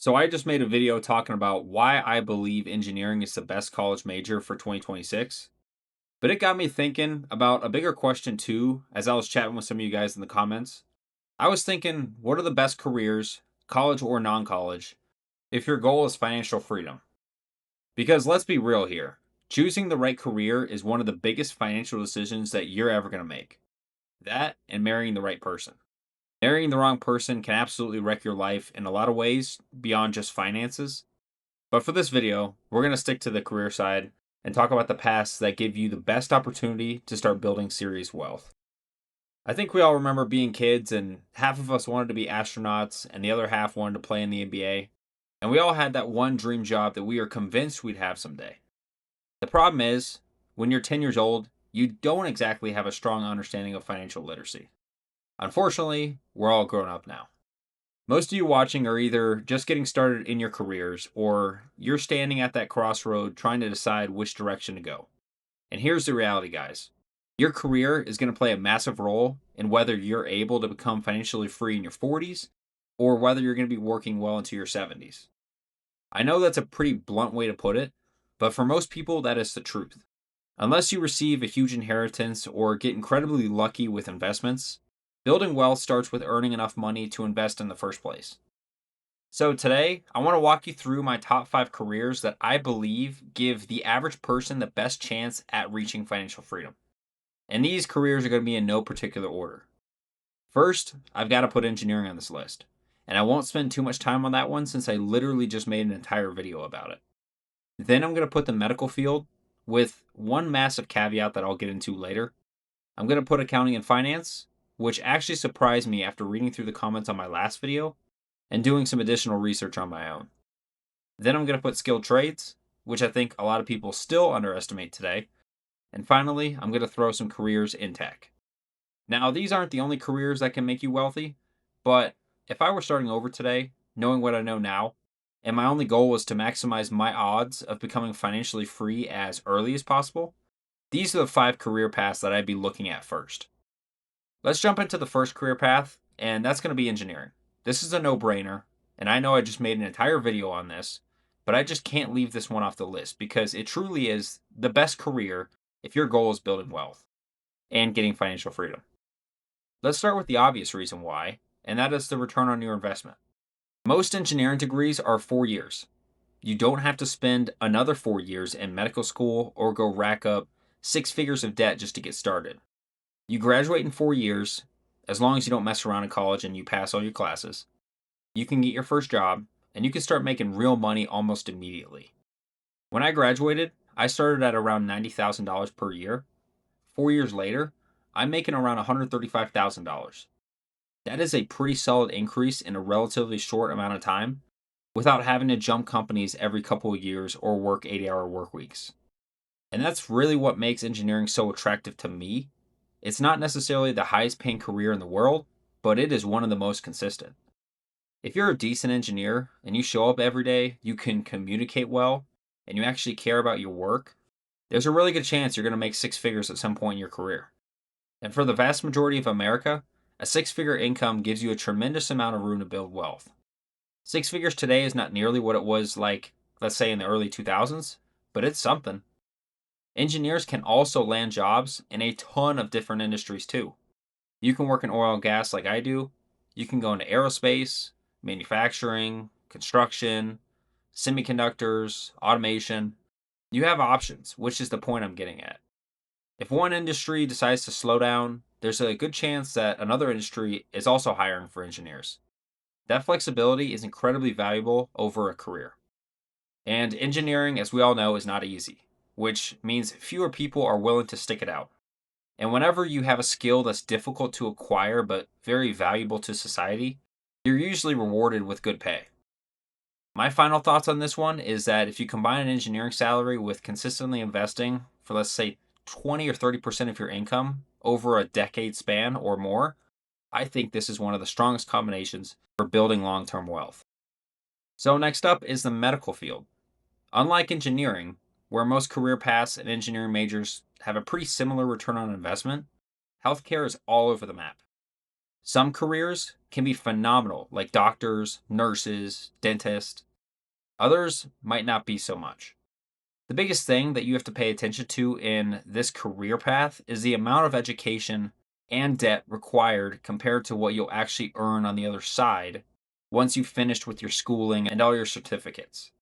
So I just made a video talking about why I believe engineering is the best college major for 2026. But it got me thinking about a bigger question too, as I was chatting with some of you guys in the comments. I was thinking, what are the best careers, college or non college, if your goal is financial freedom? Because let's be real here, choosing the right career is one of the biggest financial decisions that you're ever going to make. That and marrying the right person. Marrying the wrong person can absolutely wreck your life in a lot of ways beyond just finances. But for this video, we're going to stick to the career side and talk about the paths that give you the best opportunity to start building serious wealth. I think we all remember being kids, and half of us wanted to be astronauts, and the other half wanted to play in the NBA. And we all had that one dream job that we are convinced we'd have someday. The problem is, when you're 10 years old, you don't exactly have a strong understanding of financial literacy. Unfortunately, we're all grown up now. Most of you watching are either just getting started in your careers or you're standing at that crossroad trying to decide which direction to go. And here's the reality, guys. Your career is going to play a massive role in whether you're able to become financially free in your 40s or whether you're going to be working well into your 70s. I know that's a pretty blunt way to put it, but for most people, that is the truth. Unless you receive a huge inheritance or get incredibly lucky with investments, building wealth starts with earning enough money to invest in the first place. So today, I want to walk you through my top 5 careers that I believe give the average person the best chance at reaching financial freedom. And these careers are going to be in no particular order. First, I've got to put engineering on this list. And I won't spend too much time on that one since I literally just made an entire video about it. Then I'm going to put the medical field with one massive caveat that I'll get into later. I'm going to put accounting and finance, which actually surprised me after reading through the comments on my last video and doing some additional research on my own. Then I'm going to put skilled trades, which I think a lot of people still underestimate today. And finally, I'm going to throw some careers in tech. Now, these aren't the only careers that can make you wealthy, but if I were starting over today, knowing what I know now, and my only goal was to maximize my odds of becoming financially free as early as possible, these are the 5 career paths that I'd be looking at first. Let's jump into the first career path, and that's going to be engineering. This is a no brainer, and I know I just made an entire video on this, but I just can't leave this one off the list because it truly is the best career if your goal is building wealth and getting financial freedom. Let's start with the obvious reason why, and that is the return on your investment. Most engineering degrees are 4 years. You don't have to spend another 4 years in medical school or go rack up 6 figures of debt just to get started. You graduate in 4 years, as long as you don't mess around in college and you pass all your classes. You can get your first job, and you can start making real money almost immediately. When I graduated, I started at around $90,000 per year. 4 years later, I'm making around $135,000. That is a pretty solid increase in a relatively short amount of time without having to jump companies every couple of years or work 80-hour work weeks. And that's really what makes engineering so attractive to me. It's not necessarily the highest paying career in the world, but it is one of the most consistent. If you're a decent engineer and you show up every day, you can communicate well, and you actually care about your work, there's a really good chance you're going to make 6 figures at some point in your career. And for the vast majority of America, a 6 figure income gives you a tremendous amount of room to build wealth. 6 figures today is not nearly what it was like, let's say, in the early 2000s, but it's something. Engineers can also land jobs in a ton of different industries too. You can work in oil and gas like I do. You can go into aerospace, manufacturing, construction, semiconductors, automation. You have options, which is the point I'm getting at. If one industry decides to slow down, there's a good chance that another industry is also hiring for engineers. That flexibility is incredibly valuable over a career. And engineering, as we all know, is not easy, which means fewer people are willing to stick it out. And whenever you have a skill that's difficult to acquire but very valuable to society, you're usually rewarded with good pay. My final thoughts on this one is that if you combine an engineering salary with consistently investing for, let's say, 20 or 30% of your income over a decade span or more, I think this is one of the strongest combinations for building long term wealth. So, next up is the medical field. Unlike engineering, where most career paths and engineering majors have a pretty similar return on investment, healthcare is all over the map. Some careers can be phenomenal, like doctors, nurses, dentists. Others might not be so much. The biggest thing that you have to pay attention to in this career path is the amount of education and debt required compared to what you'll actually earn on the other side once you've finished with your schooling and all your certificates.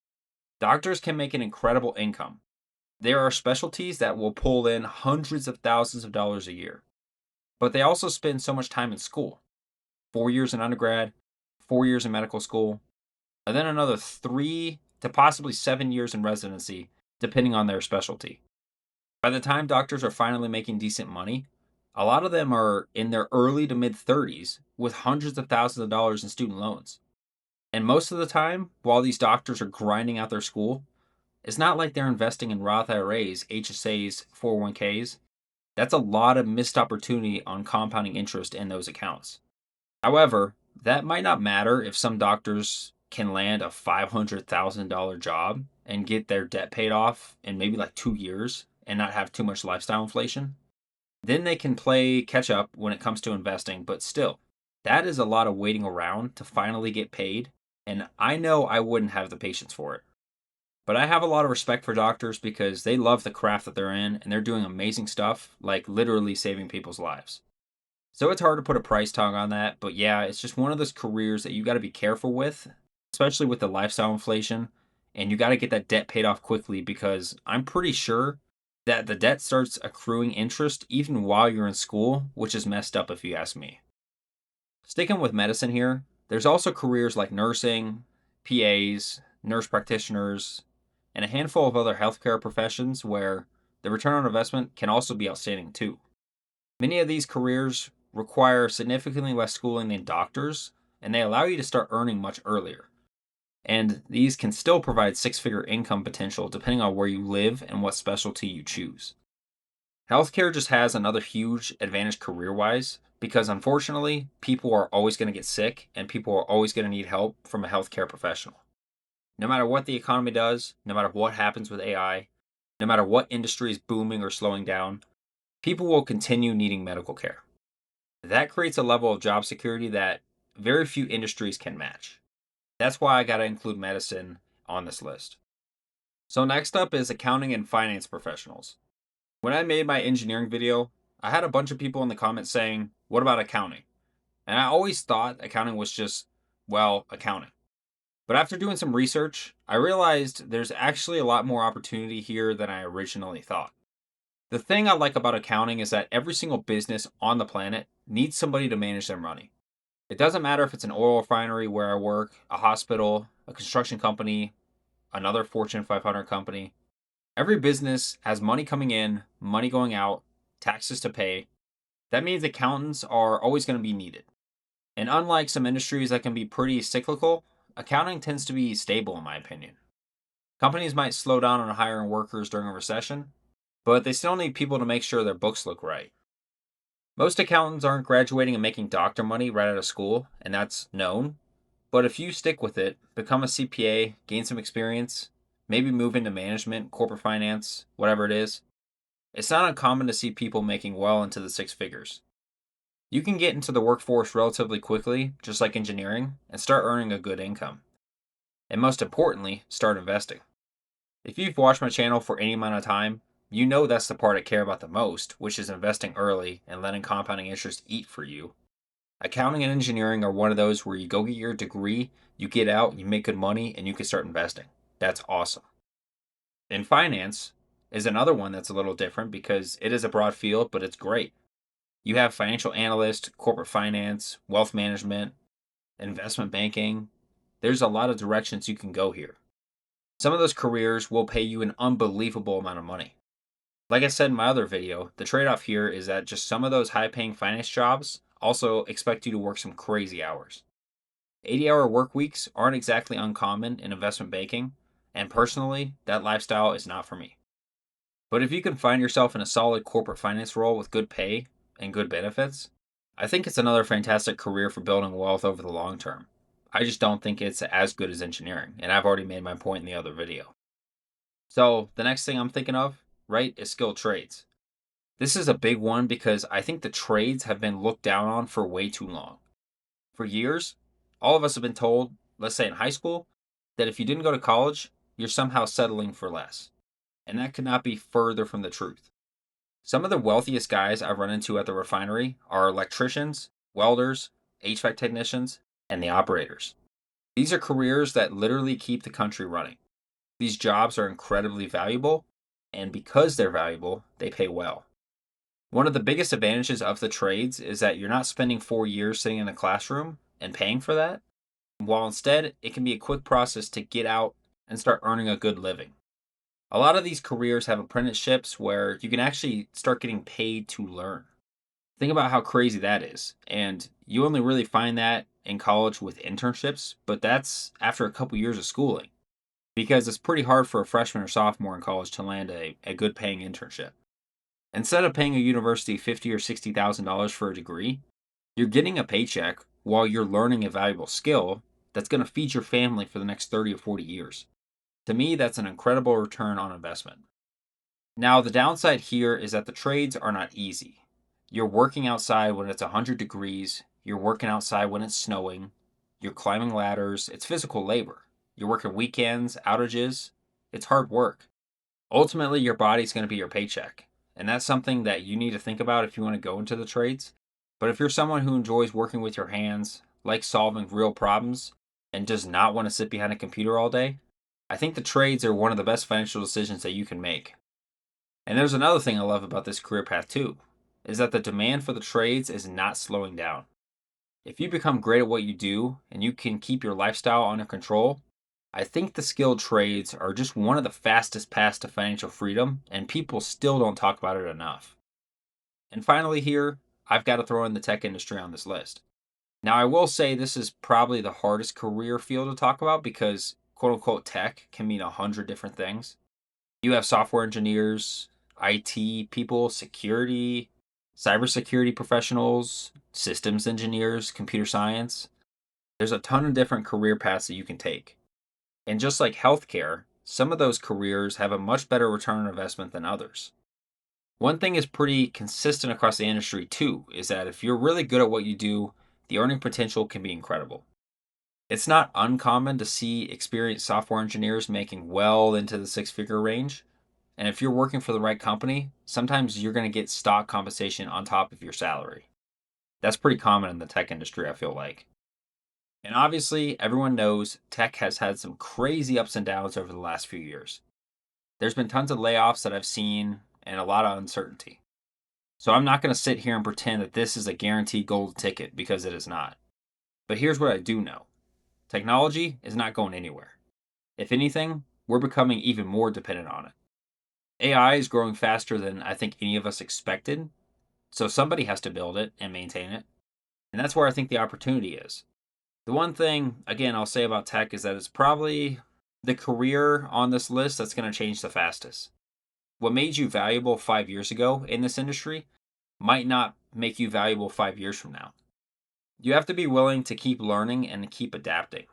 Doctors can make an incredible income. There are specialties that will pull in hundreds of thousands of dollars a year, but they also spend so much time in school, 4 years in undergrad, 4 years in medical school, and then another 3 to possibly 7 years in residency, depending on their specialty. By the time doctors are finally making decent money, a lot of them are in their early to mid 30s with hundreds of thousands of dollars in student loans. And most of the time, while these doctors are grinding out their school, it's not like they're investing in Roth IRAs, HSAs, 401ks. That's a lot of missed opportunity on compounding interest in those accounts. However, that might not matter if some doctors can land a $500,000 job and get their debt paid off in maybe like 2 years and not have too much lifestyle inflation. Then they can play catch up when it comes to investing, but still, that is a lot of waiting around to finally get paid. And I know I wouldn't have the patience for it. But I have a lot of respect for doctors because they love the craft that they're in and they're doing amazing stuff, like literally saving people's lives. So it's hard to put a price tag on that, but yeah, it's just one of those careers that you got to be careful with, especially with the lifestyle inflation, and you got to get that debt paid off quickly because I'm pretty sure that the debt starts accruing interest even while you're in school, which is messed up if you ask me. Sticking with medicine here, there's also careers like nursing, PAs, nurse practitioners, and a handful of other healthcare professions where the return on investment can also be outstanding too. Many of these careers require significantly less schooling than doctors, and they allow you to start earning much earlier. And these can still provide six-figure income potential depending on where you live and what specialty you choose. Healthcare just has another huge advantage career wise because unfortunately, people are always going to get sick and people are always going to need help from a healthcare professional. No matter what the economy does, no matter what happens with AI, no matter what industry is booming or slowing down, people will continue needing medical care. That creates a level of job security that very few industries can match. That's why I got to include medicine on this list. So, next up is accounting and finance professionals. When I made my engineering video, I had a bunch of people in the comments saying, "What about accounting?" And I always thought accounting was just, well, accounting. But after doing some research, I realized there's actually a lot more opportunity here than I originally thought. The thing I like about accounting is that every single business on the planet needs somebody to manage their money. It doesn't matter if it's an oil refinery where I work, a hospital, a construction company, another Fortune 500 company. Every business has money coming in, money going out, taxes to pay. That means accountants are always going to be needed. And unlike some industries that can be pretty cyclical, accounting tends to be stable, in my opinion. Companies might slow down on hiring workers during a recession, but they still need people to make sure their books look right. Most accountants aren't graduating and making doctor money right out of school, and that's known. But if you stick with it, become a CPA, gain some experience, maybe move into management, corporate finance, whatever it is, it's not uncommon to see people making well into the six figures. You can get into the workforce relatively quickly, just like engineering, and start earning a good income. And most importantly, start investing. If you've watched my channel for any amount of time, you know that's the part I care about the most, which is investing early and letting compounding interest eat for you. Accounting and engineering are one of those where you go get your degree, you get out, you make good money, and you can start investing. That's awesome. In finance is another one that's a little different because it is a broad field, but it's great. You have financial analyst, corporate finance, wealth management, investment banking. There's a lot of directions you can go here. Some of those careers will pay you an unbelievable amount of money. Like I said in my other video, the trade off here is that just some of those high paying finance jobs also expect you to work some crazy hours. 80-hour work weeks aren't exactly uncommon in investment banking, and personally, that lifestyle is not for me. But if you can find yourself in a solid corporate finance role with good pay and good benefits, I think it's another fantastic career for building wealth over the long term. I just don't think it's as good as engineering, and I've already made my point in the other video. So, the next thing I'm thinking of, right, is skilled trades. This is a big one because I think the trades have been looked down on for way too long. For years, all of us have been told, let's say in high school, that if you didn't go to college, you're somehow settling for less. And that could not be further from the truth. Some of the wealthiest guys I've run into at the refinery are electricians, welders, HVAC technicians, and the operators. These are careers that literally keep the country running. These jobs are incredibly valuable, and because they're valuable, they pay well. One of the biggest advantages of the trades is that you're not spending 4 years sitting in a classroom and paying for that, while instead it can be a quick process to get out and start earning a good living. A lot of these careers have apprenticeships where you can actually start getting paid to learn. Think about how crazy that is. And you only really find that in college with internships, but that's after a couple years of schooling because it's pretty hard for a freshman or sophomore in college to land a good paying internship. Instead of paying a university $50,000 or $60,000 for a degree, you're getting a paycheck while you're learning a valuable skill that's going to feed your family for the next 30 or 40 years. To me, that's an incredible return on investment. Now, the downside here is that the trades are not easy. You're working outside when it's 100 degrees, you're working outside when it's snowing, you're climbing ladders, it's physical labor. You're working weekends, outages, it's hard work. Ultimately, your body's going to be your paycheck. And that's something that you need to think about if you want to go into the trades. But if you're someone who enjoys working with your hands, likes solving real problems, and does not want to sit behind a computer all day, I think the trades are one of the best financial decisions that you can make. And there's another thing I love about this career path too, is that the demand for the trades is not slowing down. If you become great at what you do and you can keep your lifestyle under control, I think the skilled trades are just one of the fastest paths to financial freedom, and people still don't talk about it enough. And finally, here, I've got to throw in the tech industry on this list. Now, I will say this is probably the hardest career field to talk about because quote unquote tech can mean 100 different things. You have software engineers, IT people, security, cybersecurity professionals, systems engineers, computer science. There's a ton of different career paths that you can take. And just like healthcare, some of those careers have a much better return on investment than others. One thing is pretty consistent across the industry too, is that if you're really good at what you do, the earning potential can be incredible. It's not uncommon to see experienced software engineers making well into the six-figure range. And if you're working for the right company, sometimes you're going to get stock compensation on top of your salary. That's pretty common in the tech industry, I feel like. And obviously, everyone knows tech has had some crazy ups and downs over the last few years. There's been tons of layoffs that I've seen and a lot of uncertainty. So I'm not going to sit here and pretend that this is a guaranteed gold ticket because it is not. But here's what I do know. Technology is not going anywhere. If anything, we're becoming even more dependent on it. AI is growing faster than I think any of us expected, so somebody has to build it and maintain it. And that's where I think the opportunity is. The one thing, again, I'll say about tech is that it's probably the career on this list that's going to change the fastest. What made you valuable 5 years ago in this industry might not make you valuable 5 years from now. You have to be willing to keep learning and keep adapting.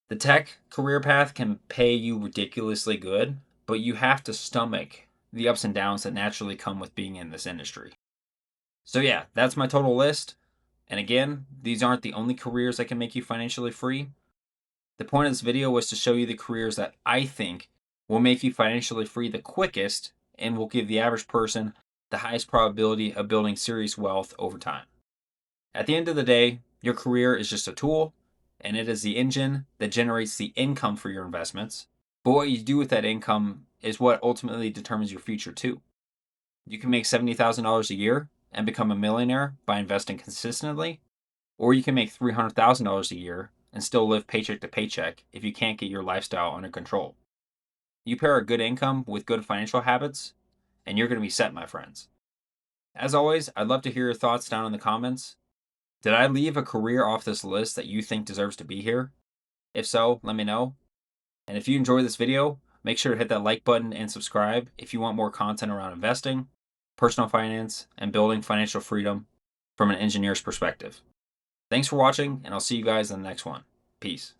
The tech career path can pay you ridiculously good, but you have to stomach the ups and downs that naturally come with being in this industry. So, yeah, that's my total list. And again, these aren't the only careers that can make you financially free. The point of this video was to show you the careers that I think will make you financially free the quickest and will give the average person the highest probability of building serious wealth over time. At the end of the day, your career is just a tool, and it is the engine that generates the income for your investments. But what you do with that income is what ultimately determines your future, too. You can make $70,000 a year and become a millionaire by investing consistently, or you can make $300,000 a year and still live paycheck to paycheck if you can't get your lifestyle under control. You pair a good income with good financial habits, and you're going to be set, my friends. As always, I'd love to hear your thoughts down in the comments. Did I leave a career off this list that you think deserves to be here? If so, let me know. And if you enjoyed this video, make sure to hit that like button and subscribe if you want more content around investing, personal finance, and building financial freedom from an engineer's perspective. Thanks for watching, and I'll see you guys in the next one. Peace.